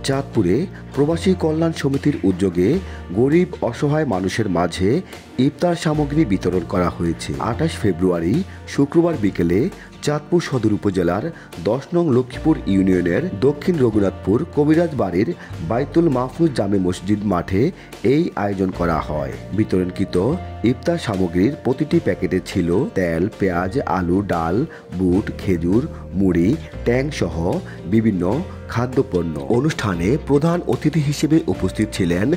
চাঁদপুরে প্রবাসী কল্যাণ সমিতির উদ্যোগে গরিব অসহায় মানুষের মাঝে ইফতার সামগ্রী বিতরণ করা হয়েছে। ২৮ ফেব্রুয়ারি শুক্রবার বিকেলে চাঁদপুর সদর উপজেলার ১০ নং লক্ষ্মীপুর ইউনিয়নের দক্ষিণ রঘুনাথপুর কবিরাজ বাড়ির বাইতুল মাহফুজ জামে মসজিদ মাঠে এই আয়োজন করা হয়। বিতরণকৃত ইফতার সামগ্রীর প্রতিটি প্যাকেটে ছিল তেল, পেঁয়াজ, আলু, ডাল, বুট, খেজুর, মুড়ি, ট্যাং সহ বিভিন্ন খাদ্যপণ্য। অনুষ্ঠানে প্রধান অতিথি হিসেবে উপস্থিত ছিলেন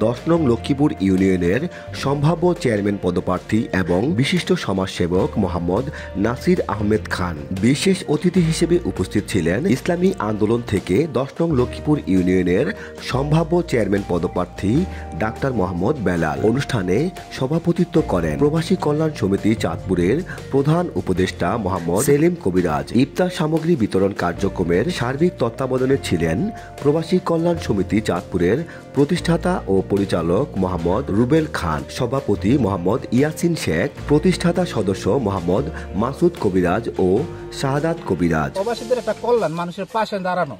১০ নং লক্ষ্মীপুর ইউনিয়নের সম্ভাব্য চেয়ারম্যান পদপ্রার্থী এবং বিশিষ্ট সমাজসেবক মোহাম্মদ নাসির আহমেদ খান। বিশেষ অতিথি হিসেবে উপস্থিত ছিলেন ইসলামী আন্দোলন থেকে ১০ নং লক্ষ্মীপুর ইউনিয়নের সম্ভাব্য চেয়ারম্যান পদপ্রার্থী ডাক্তার মোহাম্মদ বেলাল। অনুষ্ঠানে সভাপতিত্ব করেন প্রবাসী কল্যাণ সমিতি চাঁদপুরের প্রধান উপদেষ্টা মোহাম্মদ সেলিম কবিরাজ। ইফতার সামগ্রী বিতরণ কার্যক্রমের সার্বিক তত্ত্বাবধানে ছিলেন প্রবাসী কল্যাণ সমিতি চাঁদপুরের প্রতিষ্ঠাতা ও পরিচালক মোহাম্মদ রুবেল খান, সভাপতি মোহাম্মদ ইয়াসিন শেখ, প্রতিষ্ঠাতা সদস্য মোহাম্মদ মাসুদ কবিরাজ ও শাহাদাত কবিরাজ। প্রবাসীদের একটা কল্যাণ, মানুষের পাশে দাঁড়ানো।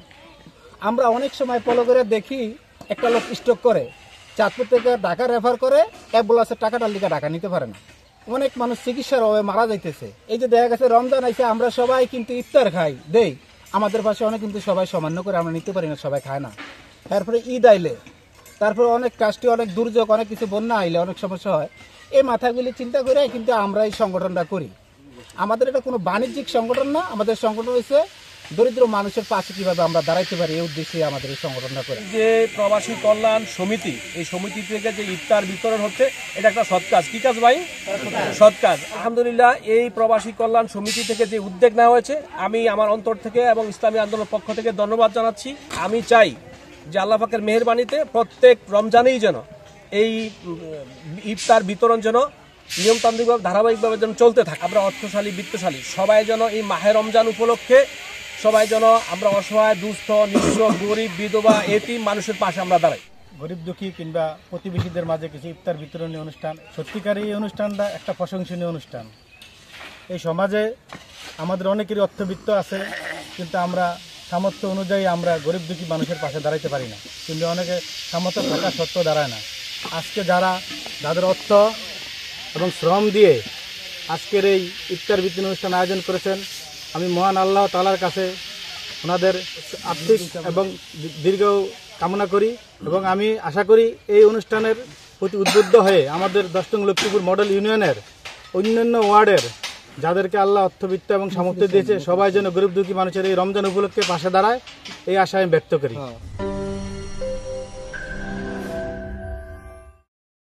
আমরা অনেক সময় ফলো করে দেখি একটা লোক স্ট্রোক করে চাঁদপুর থেকে ঢাকা রেফার করে অ্যাম্বুলেন্সের টাকাটার লিখে ঢাকা নিতে পারে না। অনেক মানুষ চিকিৎসার অভাবে মারা যাইতেছে। এই যে দেখা গেছে রমজান আইছে, আমরা সবাই কিন্তু ইফতার খাই দেই, আমাদের পাশে অনেক কিন্তু সবাই সামান্য করে আমরা নিতে পারি না, সবাই খায় না। তারপরে ঈদ আইলে, তারপরে অনেক কাজটি, অনেক দুর্যোগ, অনেক কিছু বন্যা আইলে অনেক সমস্যা হয়। এই মাথাগুলি চিন্তা করে কিন্তু আমরা এই সংগঠনটা করি। আমাদের এটা কোনো বাণিজ্যিক সংগঠন না, আমাদের সংগঠন হয়েছে দরিদ্র মানুষের পাশে কিভাবে আমরা দাঁড়াইতে পারি, এই উদ্দেশ্যে আমাদের এই সংগঠনটা করে। যে প্রবাসী কল্যাণ সমিতি, এই সমিতি থেকে যে ইফতার বিতরণ হচ্ছে, এটা একটা সৎ কাজ। কি কাজ ভাই? সৎ কাজ। আলহামদুলিল্লাহ, এই প্রবাসী কল্যাণ সমিতি থেকে যে উদ্যোগ নেওয়া হয়েছে, আমি আমার অন্তর থেকে এবং ইসলামী আন্দোলনের পক্ষ থেকে ধন্যবাদ জানাচ্ছি। আমি চাই যে আল্লাহ পাকের মেহেরবানিতে প্রত্যেক রমজানেই যেন এই ইফতার বিতরণ যেন নিয়মতান্ত্রিকভাবে ধারাবাহিকভাবে যেন চলতে থাকে। আমরা অর্থশালী, বিত্তশালী সবাই যেন এই মাহে রমজান উপলক্ষে সবাই যেন আমরা অসহায়, দুস্থ, নিঃস্ব, গরিব, বিধবা, এতিম মানুষের পাশে আমরা দাঁড়াই। গরিব দুঃখী কিংবা প্রতিবেশীদের মাঝে কিছু ইফতার বিতরণী অনুষ্ঠান, সত্যিকার এই অনুষ্ঠানটা একটা প্রশংসনীয় অনুষ্ঠান। এই সমাজে আমাদের অনেকেরই অর্থবিত্ত আছে, কিন্তু আমরা সামর্থ্য অনুযায়ী আমরা গরিব দুঃখী মানুষের পাশে দাঁড়াইতে পারি না, কিন্তু অনেকে সামর্থ্য থাকা সত্ত্বেও দাঁড়ায় না। আজকে যাদের অর্থ এবং শ্রম দিয়ে আজকের এই ইফতার বিতরণ অনুষ্ঠান আয়োজন করেছেন, আমি মহান আল্লাহ তাআলার কাছে ওনাদের আর্থিক এবং দীর্ঘ কামনা করি এবং আমি আশা করি এই অনুষ্ঠানের প্রতি উদ্বুদ্ধ হয়ে আমাদের ১০ নং লক্ষ্মীপুর মডেল ইউনিয়নের অন্যান্য ওয়ার্ডের যাদেরকে আল্লাহ অর্থবিত্ত এবং সামর্থ্য দিয়েছে, সবাই যেন গরিব দুঃখী মানুষের এই রমজান উপলক্ষে পাশে দাঁড়ায়, এই আশা আমি ব্যক্ত করি।